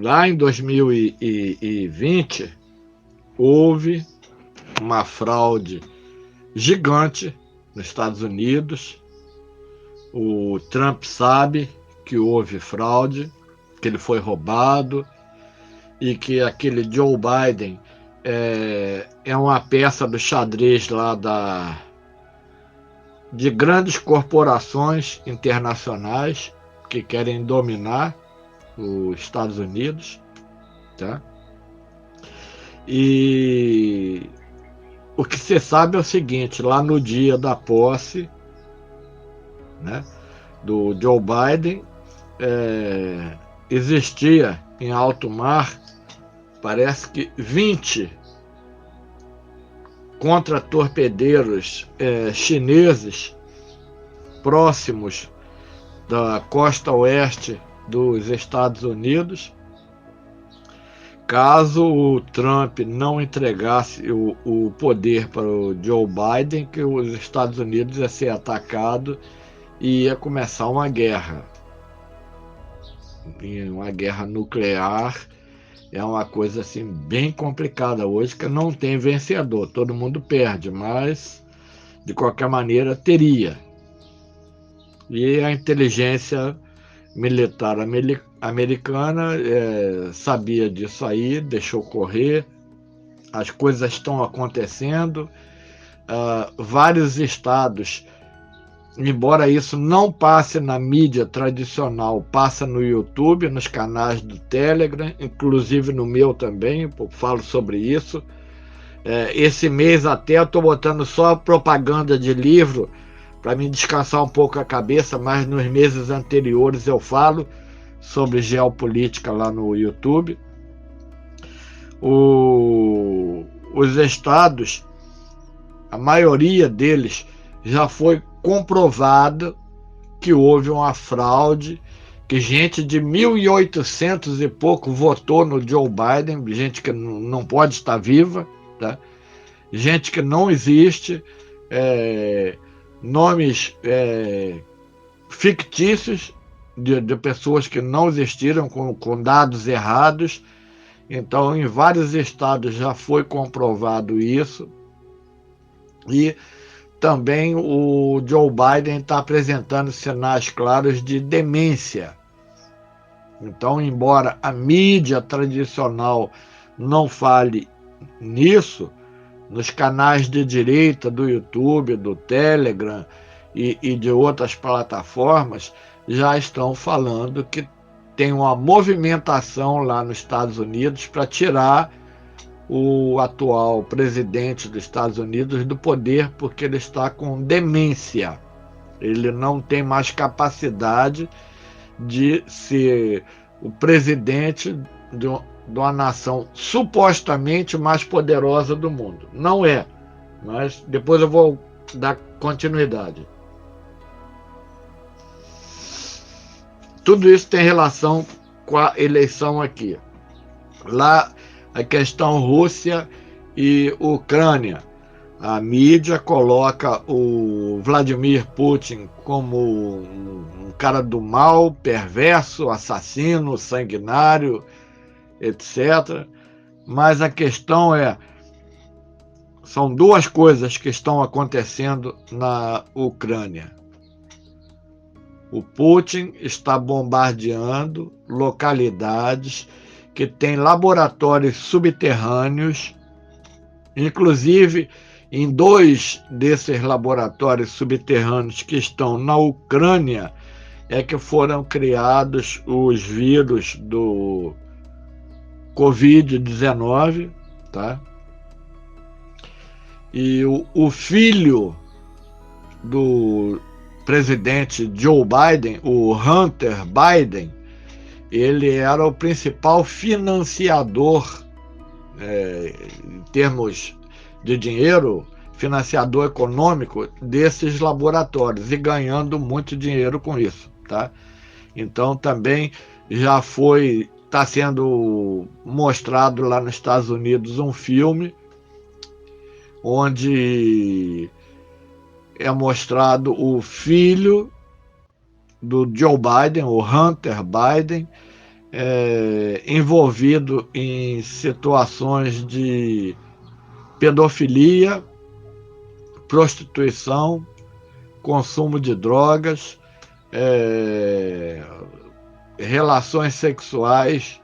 Lá em 2020, houve uma fraude gigante nos Estados Unidos. O Trump sabe que houve fraude, que ele foi roubado e que aquele Joe Biden é uma peça do xadrez lá de grandes corporações internacionais que querem dominar os Estados Unidos, tá? E o que você sabe é o seguinte: lá no dia da posse, né, do Joe Biden, existia em alto mar, parece que 20 contra-torpedeiros chineses próximos da costa oeste dos Estados Unidos. Caso o Trump não entregasse o poder para o Joe Biden, que os Estados Unidos ia ser atacado e ia começar uma guerra. E uma guerra nuclear é uma coisa assim bem complicada hoje, que não tem vencedor, todo mundo perde, mas de qualquer maneira teria. E a inteligência militar americana sabia disso aí, deixou correr, as coisas estão acontecendo. Vários estados, embora isso não passe na mídia tradicional, passa no YouTube, nos canais do Telegram, inclusive no meu também, eu falo sobre isso. Esse mês até eu estou botando só propaganda de livro para me descansar um pouco a cabeça, mas nos meses anteriores eu falo sobre geopolítica lá no YouTube. Os estados, a maioria deles, já foi comprovado que houve uma fraude, que gente de 1.800 e pouco votou no Joe Biden, gente que não pode estar viva, tá? Gente que não existe, nomes fictícios de pessoas que não existiram, com dados errados. Então, em vários estados já foi comprovado isso. E também o Joe Biden está apresentando sinais claros de demência. Então, embora a mídia tradicional não fale nisso, nos canais de direita do YouTube, do Telegram e de outras plataformas, já estão falando que tem uma movimentação lá nos Estados Unidos para tirar o atual presidente dos Estados Unidos do poder, porque ele está com demência. Ele não tem mais capacidade de ser o presidente de uma nação supostamente mais poderosa do mundo. Não é, mas depois eu vou dar continuidade. Tudo isso tem relação com a eleição aqui. Lá, a questão Rússia e Ucrânia. A mídia coloca o Vladimir Putin como um cara do mal, perverso, assassino, sanguinário, etc. Mas a questão são duas coisas que estão acontecendo na Ucrânia. O Putin está bombardeando localidades que têm laboratórios subterrâneos, inclusive em 2 desses laboratórios subterrâneos que estão na Ucrânia que foram criados os vírus do Covid-19, tá? E o filho do presidente Joe Biden, o Hunter Biden, ele era o principal financiador, em termos de dinheiro, financiador econômico desses laboratórios, e ganhando muito dinheiro com isso, tá? Então também já está sendo mostrado lá nos Estados Unidos um filme onde é mostrado o filho do Joe Biden, o Hunter Biden, envolvido em situações de pedofilia, prostituição, consumo de drogas, relações sexuais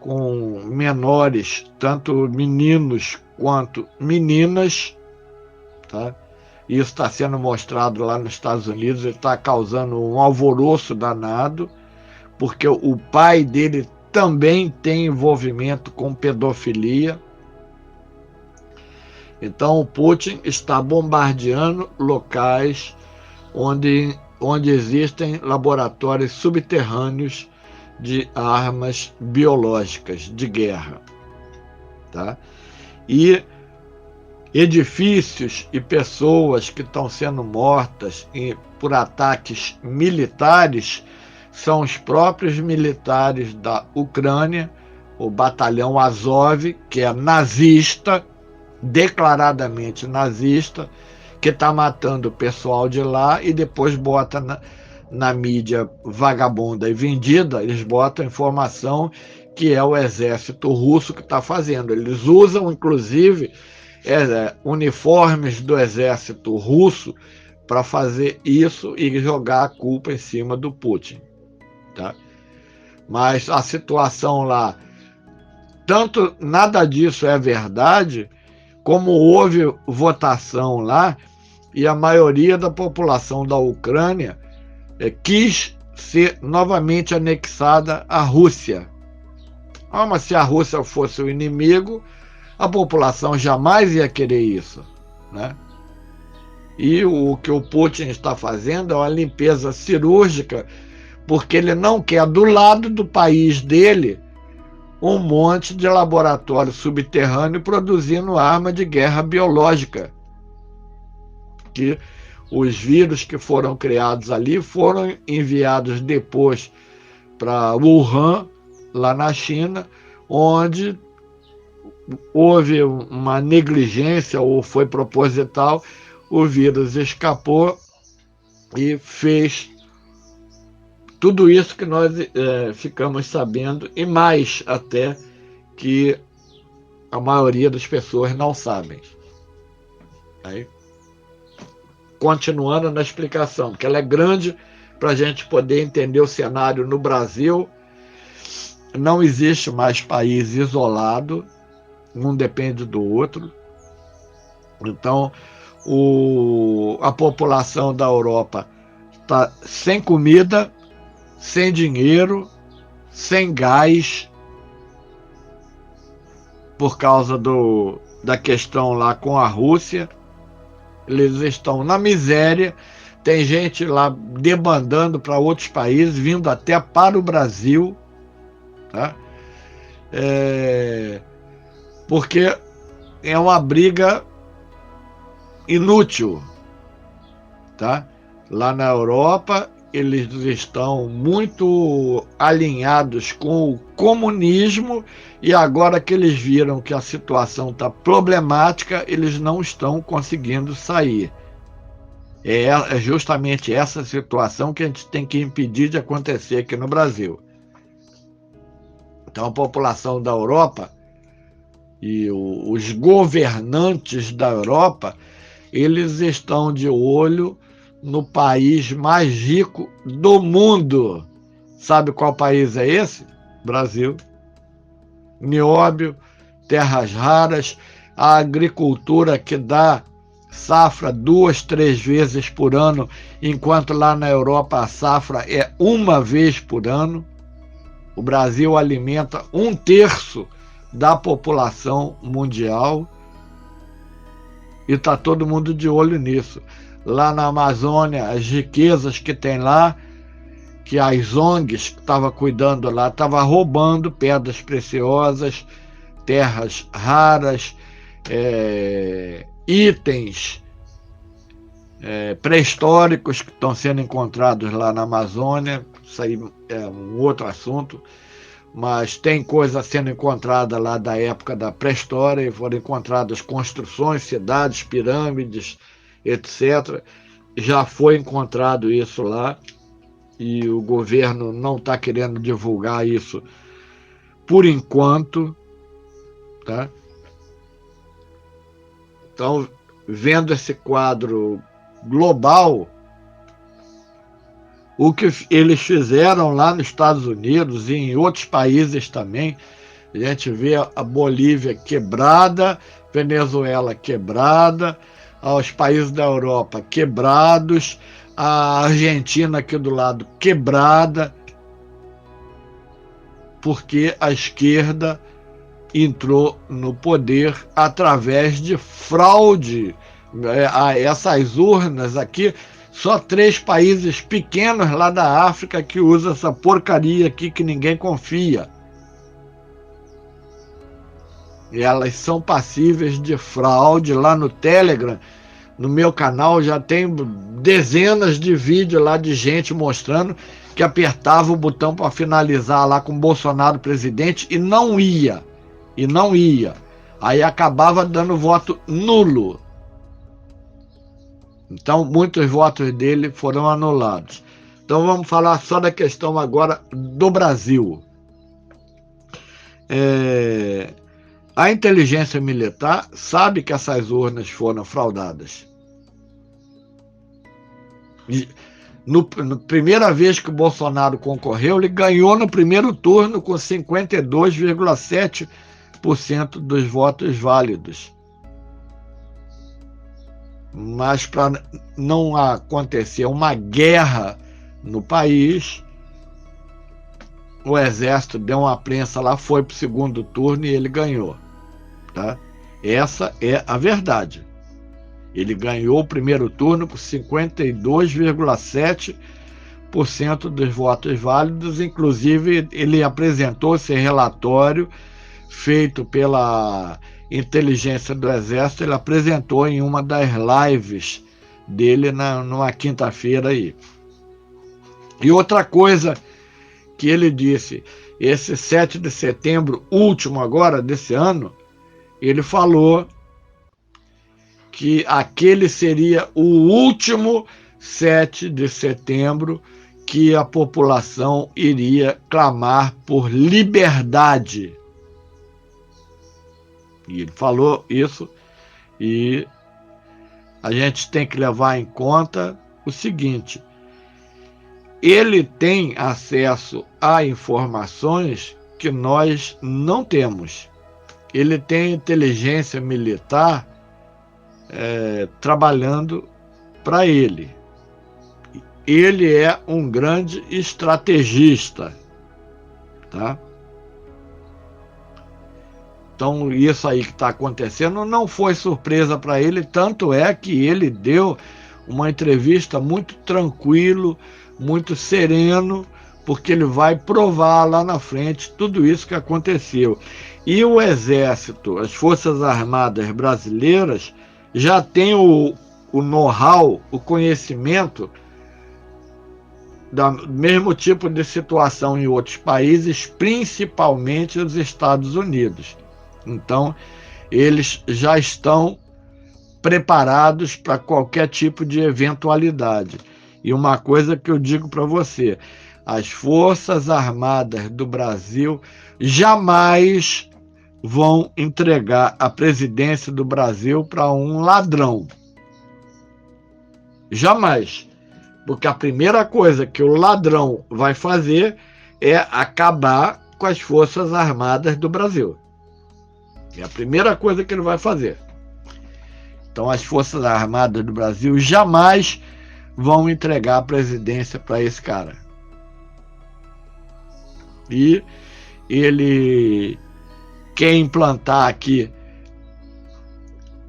com menores, tanto meninos quanto meninas, tá? Isso está sendo mostrado lá nos Estados Unidos, ele está causando um alvoroço danado, porque o pai dele também tem envolvimento com pedofilia. Então o Putin está bombardeando locais onde existem laboratórios subterrâneos de armas biológicas de guerra, tá? E edifícios e pessoas que estão sendo mortas por ataques militares são os próprios militares da Ucrânia, o batalhão Azov, que é nazista, declaradamente nazista, que está matando o pessoal de lá e depois bota na mídia vagabunda e vendida, eles botam informação que é o exército russo que está fazendo. Eles usam, inclusive, uniformes do exército russo para fazer isso e jogar a culpa em cima do Putin, tá? Mas a situação lá, tanto nada disso é verdade, como houve votação lá e a maioria da população da Ucrânia quis ser novamente anexada à Rússia. Mas se a Rússia fosse o inimigo, a população jamais ia querer isso, né? E o que o Putin está fazendo é uma limpeza cirúrgica, porque ele não quer do lado do país dele um monte de laboratório subterrâneo produzindo arma de guerra biológica. Que os vírus que foram criados ali foram enviados depois para Wuhan, lá na China, onde houve uma negligência ou foi proposital, o vírus escapou e fez tudo isso que nós ficamos sabendo, e mais até, que a maioria das pessoas não sabem. Aí, continuando na explicação, que ela é grande para a gente poder entender o cenário no Brasil. Não existe mais país isolado, um depende do outro. Então, a população da Europa está sem comida, sem dinheiro, sem gás, por causa da questão lá com a Rússia. Eles estão na miséria, tem gente lá debandando para outros países, vindo até para o Brasil, tá? Porque é uma briga inútil, tá? Lá na Europa, eles estão muito alinhados com o comunismo, e agora que eles viram que a situação está problemática, eles não estão conseguindo sair. É justamente essa situação que a gente tem que impedir de acontecer aqui no Brasil. Então a população da Europa e os governantes da Europa, eles estão de olho no país mais rico do mundo. Sabe qual país é esse? Brasil. Nióbio, terras raras, a agricultura que dá safra 2, 3 vezes por ano, enquanto lá na Europa a safra é uma vez por ano. O Brasil alimenta 1/3 da população mundial e está todo mundo de olho nisso. Lá na Amazônia, as riquezas que tem lá, que as ONGs que estavam cuidando lá estavam roubando pedras preciosas, terras raras, itens pré-históricos que estão sendo encontrados lá na Amazônia. Isso aí é um outro assunto, mas tem coisa sendo encontrada lá da época da pré-história, e foram encontradas construções, cidades, pirâmides, etc. Já foi encontrado isso lá. e o governo não está querendo divulgar isso por enquanto, tá? Então, vendo esse quadro global, o que eles fizeram lá nos Estados Unidos e em outros países também, a gente vê a Bolívia quebrada, Venezuela quebrada, os países da Europa quebrados, a Argentina aqui do lado quebrada, porque a esquerda entrou no poder através de fraude. Essas urnas aqui, só 3 países pequenos lá da África que usam essa porcaria aqui que ninguém confia. E elas são passíveis de fraude. Lá no Telegram, no meu canal, já tem dezenas de vídeos lá de gente mostrando que apertava o botão para finalizar lá com Bolsonaro presidente e não ia. E não ia. Aí acabava dando voto nulo. Então, muitos votos dele foram anulados. Então, vamos falar só da questão agora do Brasil. A inteligência militar sabe que essas urnas foram fraudadas. Na primeira vez que o Bolsonaro concorreu, ele ganhou no primeiro turno com 52,7% dos votos válidos. Mas para não acontecer uma guerra no país, o exército deu uma prensa lá, foi para o segundo turno e ele ganhou. Tá? Essa é a verdade. Ele ganhou o primeiro turno com 52,7% dos votos válidos. Inclusive, ele apresentou esse relatório feito pela inteligência do Exército, ele apresentou em uma das lives dele numa quinta-feira aí. E outra coisa que ele disse, esse 7 de setembro, último agora desse ano, ele falou que aquele seria o último 7 de setembro que a população iria clamar por liberdade. E ele falou isso, e a gente tem que levar em conta o seguinte: ele tem acesso a informações que nós não temos. Ele tem inteligência militar trabalhando para ele. Ele é um grande estrategista, tá? Então, isso aí que está acontecendo não foi surpresa para ele, tanto é que ele deu uma entrevista muito tranquilo, muito sereno, porque ele vai provar lá na frente tudo isso que aconteceu. E o Exército, as Forças Armadas brasileiras, já tem o know-how, o conhecimento do mesmo tipo de situação em outros países, principalmente os Estados Unidos. Então, eles já estão preparados para qualquer tipo de eventualidade. E uma coisa que eu digo para você, as Forças Armadas do Brasil jamais vão entregar a presidência do Brasil para um ladrão. Jamais. Porque a primeira coisa que o ladrão vai fazer é acabar com as Forças Armadas do Brasil. É a primeira coisa que ele vai fazer. Então, as Forças Armadas do Brasil jamais vão entregar a presidência para esse cara. E ele quer implantar aqui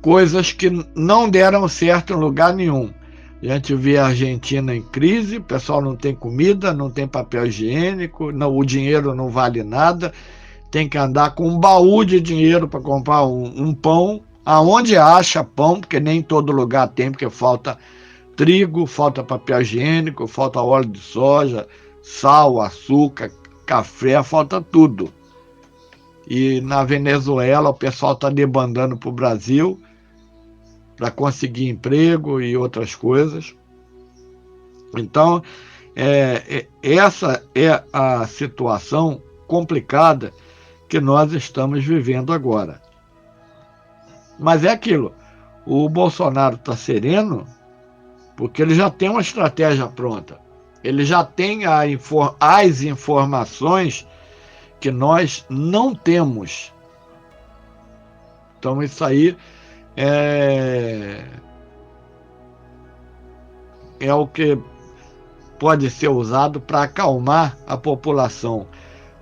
coisas que não deram certo em lugar nenhum. A gente vê a Argentina em crise, o pessoal não tem comida, não tem papel higiênico, o dinheiro não vale nada, tem que andar com um baú de dinheiro para comprar um pão, aonde acha pão, porque nem em todo lugar tem, porque falta trigo, falta papel higiênico, falta óleo de soja, sal, açúcar, café, falta tudo. E na Venezuela o pessoal está debandando para o Brasil para conseguir emprego e outras coisas. Então, Essa é a situação complicada que nós estamos vivendo agora. Mas é aquilo, o Bolsonaro está sereno porque ele já tem uma estratégia pronta. Ele já tem as informações que nós não temos. Então isso aí é o que pode ser usado para acalmar a população.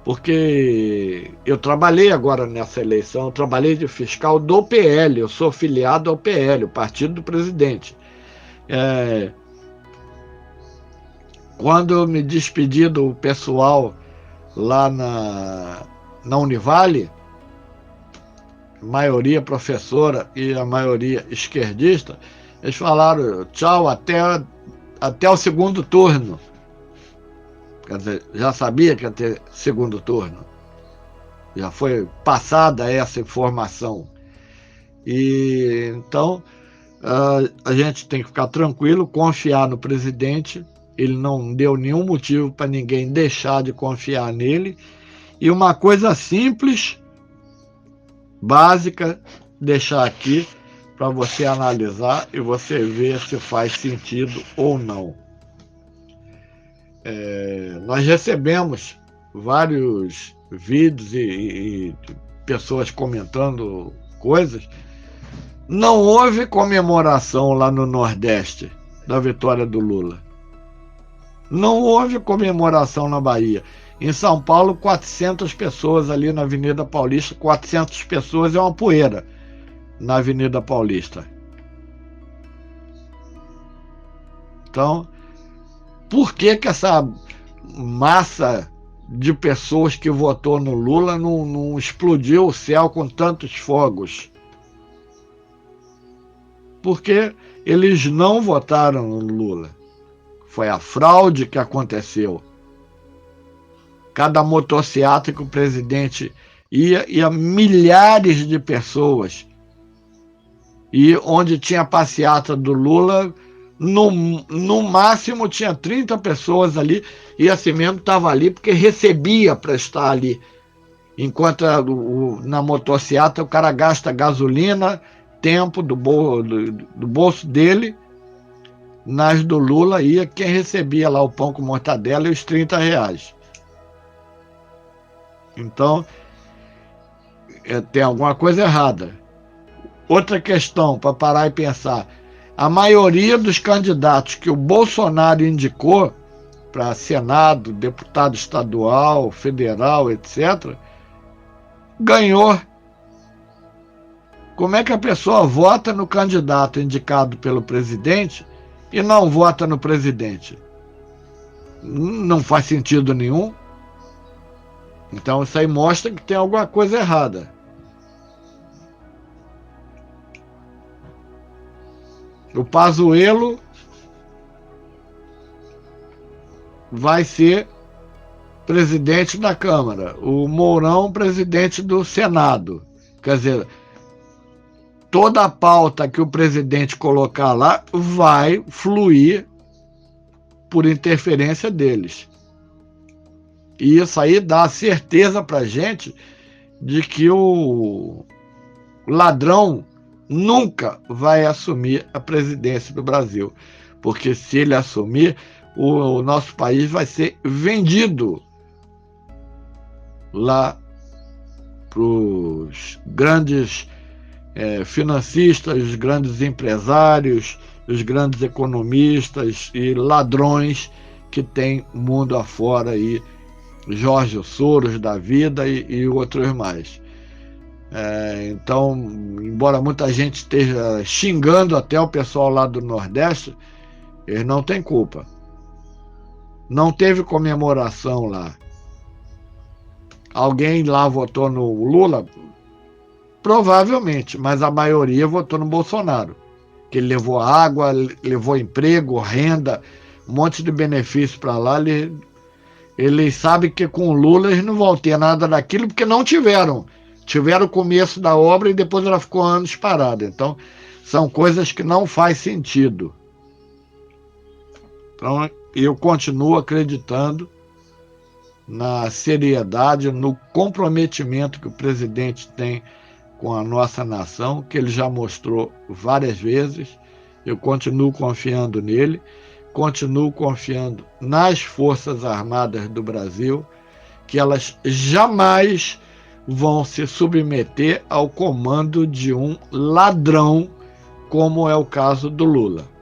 Porque eu trabalhei agora nessa eleição, eu trabalhei de fiscal do PL, eu sou filiado ao PL, o partido do presidente. Quando eu me despedi do pessoal lá na Univale, maioria professora e a maioria esquerdista, eles falaram tchau até o segundo turno. Quer dizer, já sabia que ia ter segundo turno. Já foi passada essa informação. E então a gente tem que ficar tranquilo, confiar no presidente. Ele não deu nenhum motivo para ninguém deixar de confiar nele. E uma coisa simples, básica, deixar aqui para você analisar e você ver se faz sentido ou não. Nós recebemos vários vídeos e pessoas comentando coisas. Não houve comemoração lá no Nordeste da vitória do Lula. Não houve comemoração na Bahia. Em São Paulo, 400 pessoas ali na Avenida Paulista. 400 pessoas é uma poeira na Avenida Paulista. Então, por que essa massa de pessoas que votou no Lula não explodiu o céu com tantos fogos? Porque eles não votaram no Lula. Foi a fraude que aconteceu. Cada motociata que o presidente ia milhares de pessoas. E onde tinha passeata do Lula, no máximo tinha 30 pessoas ali, e assim mesmo estava ali porque recebia para estar ali. Enquanto na motociata o cara gasta gasolina, tempo do bolso dele. Nas do Lula ia quem recebia lá o pão com mortadela e os R$30. Então, tem alguma coisa errada. Outra questão para parar e pensar: a maioria dos candidatos que o Bolsonaro indicou para Senado, deputado estadual, federal, etc., ganhou. Como é que a pessoa vota no candidato indicado pelo presidente e não vota no presidente? Não faz sentido nenhum. Então isso aí mostra que tem alguma coisa errada. O Pazuello vai ser presidente da Câmara, o Mourão presidente do Senado. Quer dizer, toda a pauta que o presidente colocar lá vai fluir por interferência deles. E isso aí dá a certeza para a gente de que o ladrão nunca vai assumir a presidência do Brasil. Porque se ele assumir, o nosso país vai ser vendido lá para os grandes financistas, os grandes empresários, os grandes economistas e ladrões que tem mundo afora aí, Jorge Soros da vida e outros mais. Então, embora muita gente esteja xingando até o pessoal lá do Nordeste, eles não têm culpa. Não teve comemoração lá. Alguém lá votou no Lula? Provavelmente, mas a maioria votou no Bolsonaro, que ele levou água, levou emprego, renda, um monte de benefício para lá. Eles sabem que com o Lula eles não vão ter nada daquilo, porque não tiveram. Tiveram o começo da obra e depois ela ficou anos parada. Então, são coisas que não faz sentido. Então, eu continuo acreditando na seriedade, no comprometimento que o presidente tem com a nossa nação, que ele já mostrou várias vezes. Eu continuo confiando nele, continuo confiando nas Forças Armadas do Brasil, que elas jamais vão se submeter ao comando de um ladrão, como é o caso do Lula.